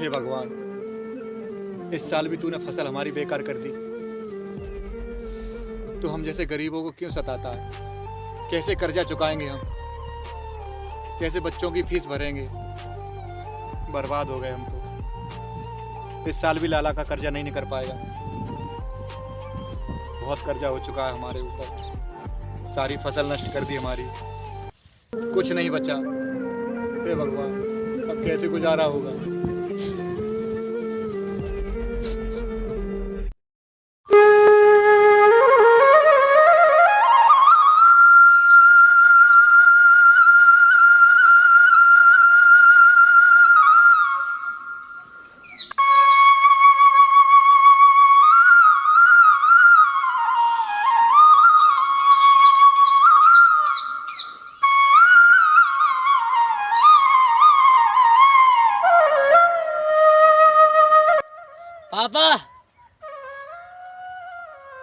हे भगवान, इस साल भी तूने फसल हमारी बेकार कर दी। तू हम जैसे गरीबों को क्यों सताता है? कैसे कर्जा चुकाएंगे हम? कैसे बच्चों की फीस भरेंगे? बर्बाद हो गए हम तो। इस साल भी लाला का कर्जा नहीं निकल पाएगा। बहुत कर्जा हो चुका है हमारे ऊपर। सारी फसल नष्ट कर दी हमारी, कुछ नहीं बचा। हे भगवान, अब कैसे गुजारा होगा? पापा,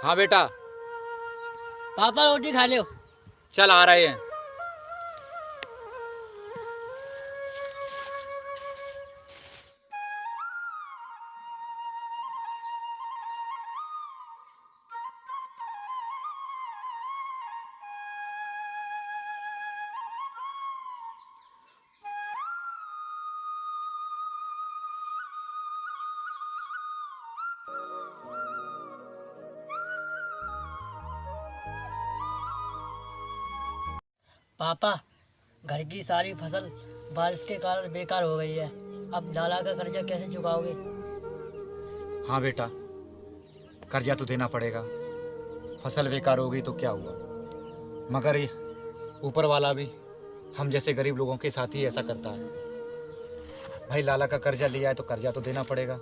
हाँ बेटा, पापा रोटी खा लो। चल आ रहे हैं। पापा, घर की सारी फसल बारिश के कारण बेकार हो गई है। अब लाला का कर्जा कैसे चुकाओगे? हाँ बेटा, कर्जा तो देना पड़ेगा। फसल बेकार हो गई तो क्या हुआ, मगर ये ऊपर वाला भी हम जैसे गरीब लोगों के साथ ही ऐसा करता है। भाई लाला का कर्जा लिया है तो कर्जा तो देना पड़ेगा,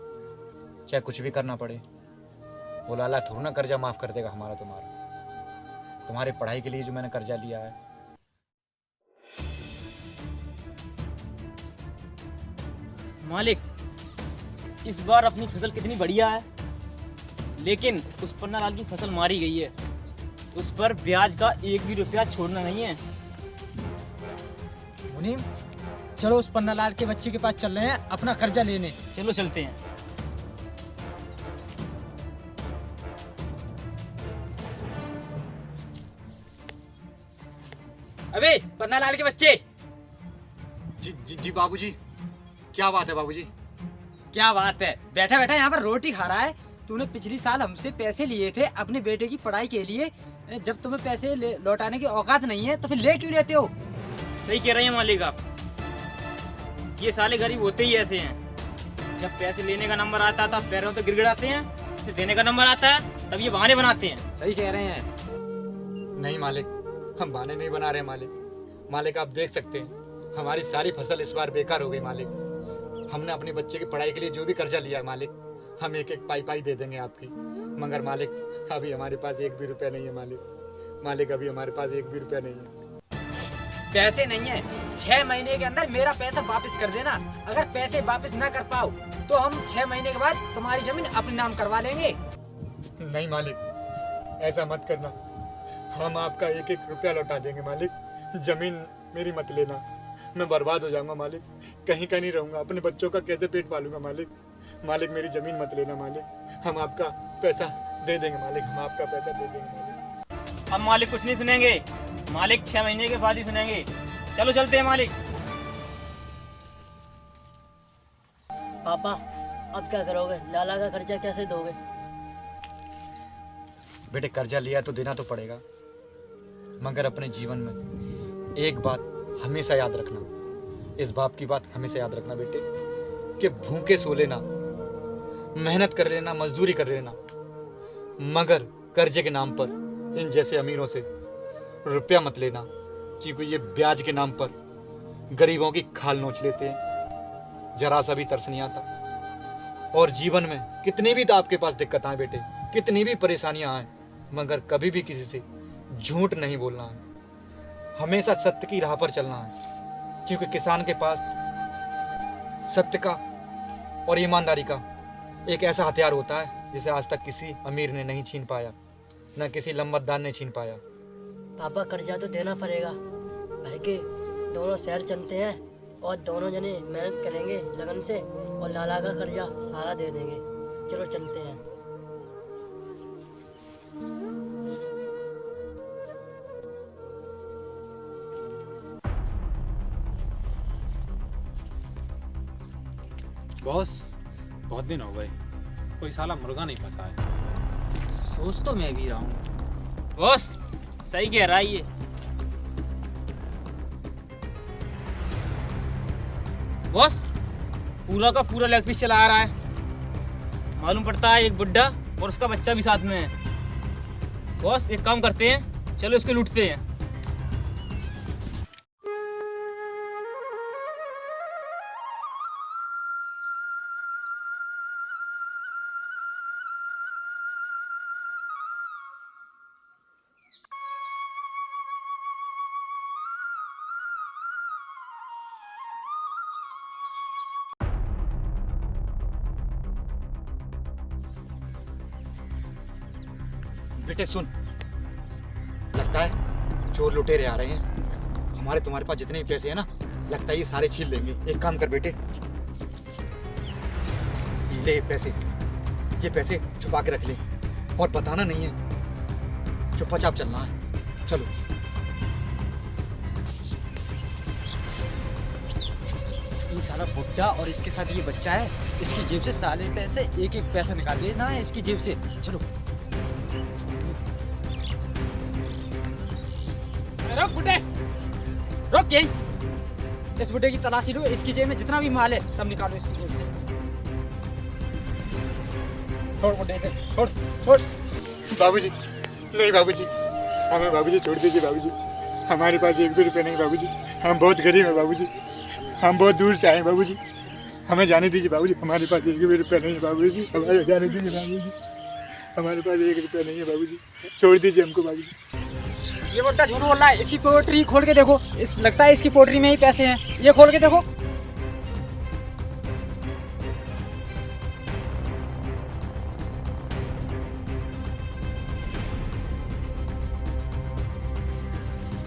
चाहे कुछ भी करना पड़े। वो लाला थोड़ा ना कर्जा माफ कर देगा हमारा तुम्हारा। तुम्हारे पढ़ाई के लिए जो मैंने कर्जा लिया है। मालिक, इस बार अपनी फसल कितनी बढ़िया है, लेकिन उस पन्ना लाल की फसल मारी गई है। उस पर ब्याज का एक भी रुपया छोड़ना नहीं है। मुनीम, चलो उस पन्ना लाल के बच्चे के पास चल रहे हैं अपना कर्जा लेने। चलो चलते हैं। अबे पन्ना लाल के बच्चे, जी बाबूजी। क्या बात है बाबूजी? क्या बात है? बैठा बैठा यहाँ पर रोटी खा रहा है। तूने पिछली साल हमसे पैसे लिए थे अपने बेटे की पढ़ाई के लिए। जब तुम्हें पैसे लौटाने की औकात नहीं है तो फिर ले क्यों लेते हो? सही कह रहे हैं मालिक आप। ये साले गरीब होते ही ऐसे हैं। जब पैसे लेने का नंबर आता था पैरों पे गिड़गिड़ाते हैं, इसे देने का नंबर आता है तब ये बहाने बनाते हैं। सही कह रहे हैं। नहीं मालिक, हम बहाने नहीं बना रहे मालिक। मालिक आप देख सकते हैं हमारी सारी फसल इस बार बेकार हो गई मालिक। हमने अपने बच्चे की पढ़ाई के लिए जो भी कर्जा लिया है मालिक, हम एक एक पाई पाई दे देंगे आपकी। मगर मालिक अभी हमारे पास एक भी रुपया नहीं है मालिक। मालिक अभी हमारे पास एक भी रुपया नहीं है। पैसे नहीं है, 6 महीने के अंदर मेरा पैसा वापस कर देना। अगर पैसे वापस ना कर पाओ तो हम 6 महीने के बाद तुम्हारी जमीन अपने नाम करवा लेंगे। नहीं मालिक, ऐसा मत करना। हम आपका एक एक रुपया लौटा देंगे मालिक। जमीन मेरी मत लेना, मैं बर्बाद हो जाऊंगा मालिक। कहीं का नहीं रहूंगा, अपने बच्चों का कैसे पेट पालूंगा मालिक। मालिक मेरी जमीन मत लेना मालिक। हम आपका पैसा दे देंगे मालिक, हम आपका पैसा दे देंगे मालिक। अब मालिक कुछ नहीं सुनेंगे, मालिक 6 महीने के बाद ही सुनेंगे। चलो चलते हैं मालिक। पापा, अब क्या करोगे? लाला का कर्जा कैसे दोगे? बेटे कर्जा लिया तो देना तो पड़ेगा, मगर अपने जीवन में एक बात हमेशा याद रखना। इस बाप की बात हमेशा याद रखना बेटे, कि भूखे सो लेना, मेहनत कर लेना, मजदूरी कर लेना, मगर कर्जे के नाम पर इन जैसे अमीरों से रुपया मत लेना, क्योंकि ये ब्याज के नाम पर गरीबों की खाल नोच लेते हैं। जरा सा भी तरस नहीं आता। और जीवन में कितनी भी आपके पास दिक्कत आए बेटे, कितनी भी परेशानियां आए, मगर कभी भी किसी से झूठ नहीं बोलना है। हमेशा सत्य की राह पर चलना है, क्योंकि किसान के पास सत्य का और ईमानदारी का एक ऐसा हथियार होता है जिसे आज तक किसी अमीर ने नहीं छीन पाया, न किसी लंबतदार ने छीन पाया। पापा, कर्जा तो देना पड़ेगा। घर के दोनों शहर चलते हैं और दोनों जने मेहनत करेंगे लगन से और लाला का कर्जा सारा दे देंगे। चलो चलते हैं। बॉस, बहुत दिन हो गए, कोई साला मुर्गा नहीं फंसा है। सोच तो मैं भी रहा हूँ। बॉस सही कह रहा है ये। बॉस पूरा का पूरा लेग पीस चला आ रहा है। मालूम पड़ता है एक बुड्ढा और उसका बच्चा भी साथ में है। बॉस एक काम करते हैं, चलो इसको लूटते हैं। बेटे सुन, लगता है चोर लुटेरे आ रहे हैं। हमारे तुम्हारे पास जितने भी पैसे हैं ना, लगता है ये सारे छीन लेंगे। एक काम कर बेटे, ले ये पैसे छुपा के रख ले और बताना नहीं है, चुपचाप चलना है। चलो। ये साला बुड्ढा और इसके साथ ये बच्चा है, इसकी जेब से साले पैसे एक एक पैसा निकाल लेना है इसकी जेब से। चलो। रुक बुड्ढे, रुक यहीं। इस बुड्ढे की तलाशी लो, इसकी जेब में जितना भी माल है सब निकालो इसकी जेब से। छोड़ बुड्ढे से, छोड़ छोड़। बाबूजी, नहीं बाबूजी, हमें बाबूजी छोड़ दीजिए बाबूजी। हमारे पास एक भी रुपये नहीं बाबूजी, हम बहुत गरीब हैं बाबूजी, हम बहुत दूर से आए हैं बाबूजी, हमें जाने दीजिए बाबूजी। हमारे पास एक भी रुपया नहीं है बाबूजी, हमारे जाने दीजिए बाबूजी। हमारे पास एक रुपया नहीं है बाबूजी, छोड़ दीजिए हमको बाबूजी। ये बुड्ढा झूठ बोल रहा है। इसकी पोल्ट्री खोल के देखो, इस लगता है इसकी पोल्ट्री में ही पैसे हैं। ये खोल के देखो।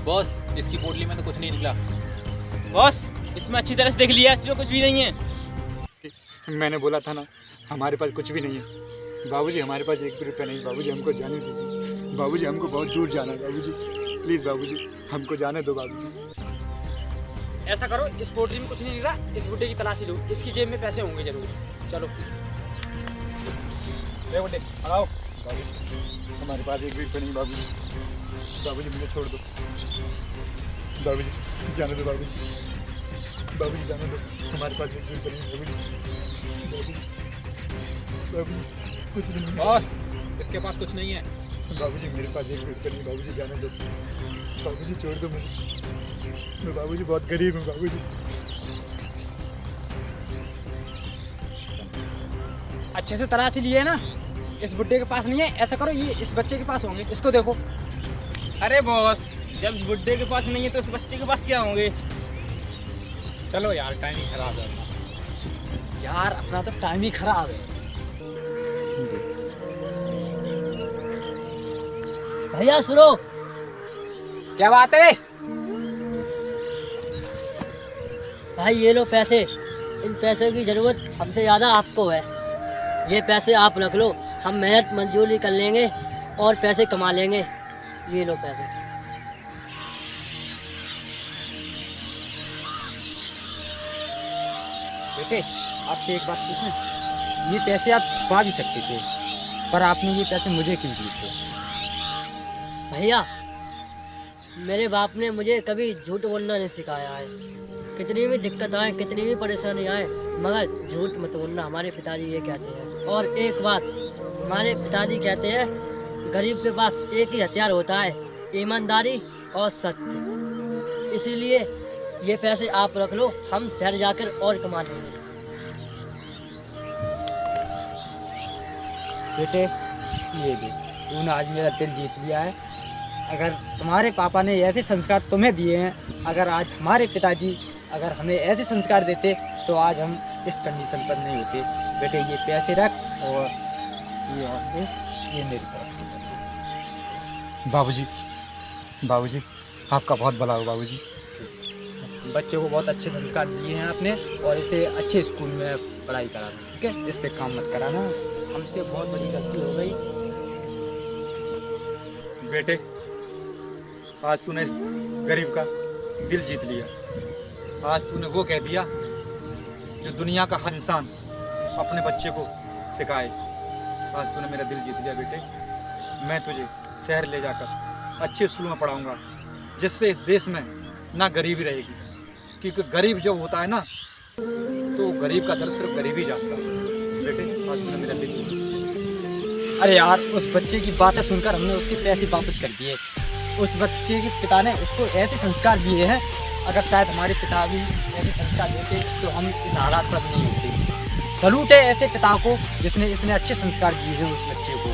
बॉस, इसकी पोटली में तो कुछ नहीं निकला। बॉस इसमें अच्छी तरह से देख लिया, इसमें कुछ भी नहीं है। मैंने बोला था ना, हमारे पास कुछ भी नहीं है बाबूजी, हमारे पास एक भी रुपया नहीं बाबूजी, हमको जाने दीजिए बाबूजी, हमको बहुत दूर जाना है बाबूजी, प्लीज़ बाबूजी हमको जाने दो बाबूजी। ऐसा करो, इस पोल्ट्री में कुछ नहीं निकला, इस बुड्ढे की तलाशी लो, इसकी जेब में पैसे होंगे जरूर। चलो ले बुड्ढे, आओ। हमारे पास एक भी रुपया नहीं बाबूजी, बाबूजी मुझे छोड़ दो बाबूजी, जाने दो बाबूजी, बाबूजी जाने दो, हमारे पास एक भी रुपया नहीं बाबूजी, बाबूजी कुछ भी नहीं बॉस, इसके पास कुछ नहीं है। बाबूजी, मेरे पास एक भी रुपया नहीं बाबूजी, जाने दो बाबूजी, छोड़ दो मुझे, मैं बाबूजी बहुत गरीब हूँ बाबूजी। अच्छे से तलाशी लिए ना, इस बुड्ढे के पास नहीं है। ऐसा करो, ये इस बच्चे के पास होंगे, इसको देखो। अरे बॉस जब इस बुड्ढे के पास नहीं है तो इस बच्चे के पास क्या होंगे। चलो यार, टाइम ही खराब है यार, अपना तो टाइम ही खराब है। भैया सुनो। क्या बात है भाई ये लो पैसे, इन पैसों की ज़रूरत हमसे ज़्यादा आपको है। ये पैसे आप रख लो, हम मेहनत मजदूरी कर लेंगे और पैसे कमा लेंगे। ये लो पैसे। बेटे, आपसे एक बात पूछूं? ये पैसे आप छुपा भी सकते थे, पर आपने ये पैसे मुझे क्यों दिए थे? भैया मेरे बाप ने मुझे कभी झूठ बोलना नहीं सिखाया है। कितनी भी दिक्कत आए, कितनी भी परेशानी आए, मगर झूठ मत बोलना, हमारे पिताजी ये कहते हैं। और एक बात, हमारे पिताजी कहते हैं गरीब के पास एक ही हथियार होता है, ईमानदारी और सत्य। इसीलिए ये पैसे आप रख लो, हम शहर जाकर और कमा लेंगे। बेटे ये दे, तूने आज मेरा दिल जीत लिया है। अगर तुम्हारे पापा ने ऐसे संस्कार तुम्हें दिए हैं, अगर आज हमारे पिताजी अगर हमें ऐसे संस्कार देते तो आज हम इस कंडीशन पर नहीं होते। बेटे ये पैसे रख और ये मेरी तरफ से पैसे। बाबूजी, बाबूजी आपका बहुत भला हो बाबूजी। बच्चे को बहुत अच्छे संस्कार दिए हैं आपने और इसे अच्छे स्कूल में पढ़ाई कराना, ठीक है? इस पे काम मत कराना, हमसे बहुत बड़ी गलती हो गई। बेटे, आज तूने इस गरीब का दिल जीत लिया। आज तूने वो कह दिया जो दुनिया का हर इंसान अपने बच्चे को सिखाए। आज तूने मेरा दिल जीत लिया बेटे। मैं तुझे शहर ले जाकर अच्छे स्कूल में पढ़ाऊंगा, जिससे इस देश में ना गरीबी रहेगी, क्योंकि गरीब जब होता है ना तो गरीब का दर्द सिर्फ गरीब ही जानता है। बेटे, आज तूने मेरा दिल जीत लिया। अरे यार, उस बच्चे की बातें सुनकर हमने उसके पैसे वापस कर दिए। उस बच्चे के पिता ने उसको ऐसे संस्कार दिए हैं, अगर शायद हमारे पिता भी ऐसे संस्कार देते तो हम इस हालात पर नहीं होते। सलूट है ऐसे पिता को जिसने इतने अच्छे संस्कार दिए हैं उस बच्चे को।